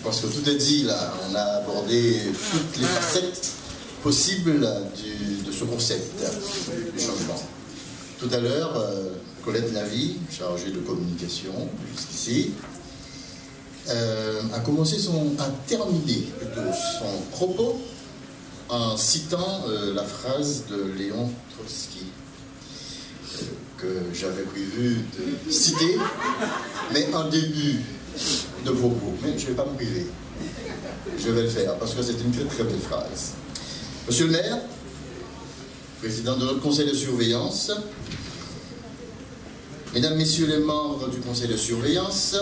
pense que tout est dit là. On a abordé toutes les facettes possibles de ce concept du changement. Tout à l'heure, Colette Navy, chargée de communication jusqu'ici, a terminé plutôt son propos en citant la phrase de Léon Trotsky que j'avais prévu de citer, mais en début de propos. Mais je ne vais pas me priver. Je vais le faire parce que c'est une très très belle phrase. Monsieur le maire, président de notre conseil de surveillance, mesdames, messieurs les membres du conseil de surveillance,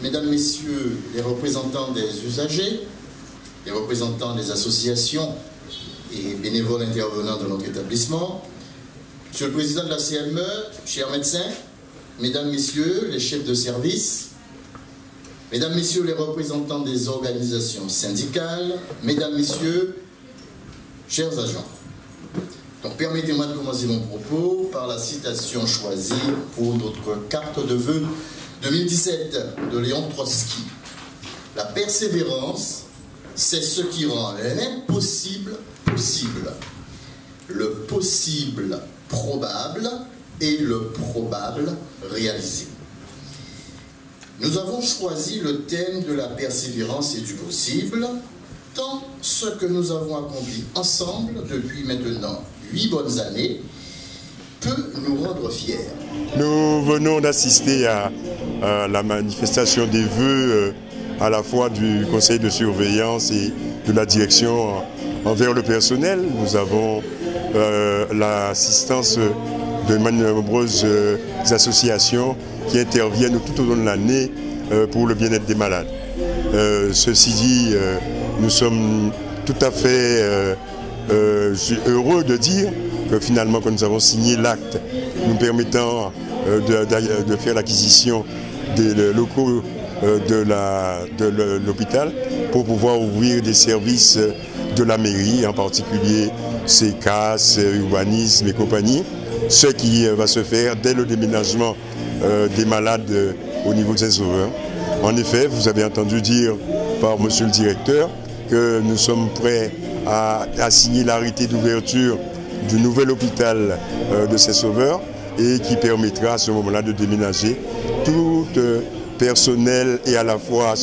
mesdames, messieurs les représentants des usagers, les représentants des associations et bénévoles intervenants de notre établissement, monsieur le président de la CME, chers médecins, mesdames, messieurs les chefs de service, mesdames, messieurs les représentants des organisations syndicales, mesdames, messieurs, chers agents. Donc permettez-moi de commencer mon propos par la citation choisie pour notre carte de vœux 2017 de Léon Trotsky. La persévérance, c'est ce qui rend l'impossible possible, le possible probable et le probable réalisé. Nous avons choisi le thème de la persévérance et du possible, tant ce que nous avons accompli ensemble depuis maintenant 8 bonnes années peut nous rendre fiers. Nous venons d'assister à la manifestation des vœux à la fois du conseil de surveillance et de la direction envers le personnel. Nous avons l'assistance de nombreuses associations qui interviennent tout au long de l'année pour le bien-être des malades. Ceci dit, nous sommes tout à fait heureux de dire que finalement que nous avons signé l'acte nous permettant de faire l'acquisition des locaux de l'hôpital pour pouvoir ouvrir des services de la mairie, en particulier CECAS, urbanisme et compagnie, ce qui va se faire dès le déménagement des malades au niveau de Saint-Sauveur. En effet, vous avez entendu dire par monsieur le directeur que nous sommes prêts à signer l'arrêté d'ouverture du nouvel hôpital de Saint-Sauveur et qui permettra à ce moment-là de déménager tout personnel et à la fois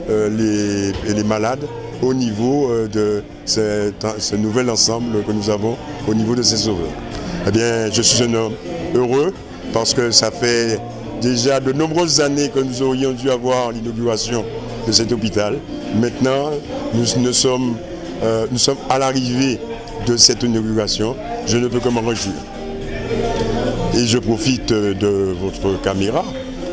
les malades au niveau de ce nouvel ensemble que nous avons au niveau de Saint-Sauveur. Eh bien, je suis un homme heureux parce que ça fait déjà de nombreuses années que nous aurions dû avoir l'inauguration de cet hôpital. Maintenant, nous sommes à l'arrivée de cette inauguration. Je ne peux que m'en réjouir. Et je profite de votre caméra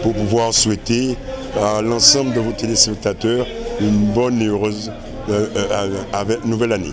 pour pouvoir souhaiter à l'ensemble de vos téléspectateurs une bonne et heureuse nouvelle année.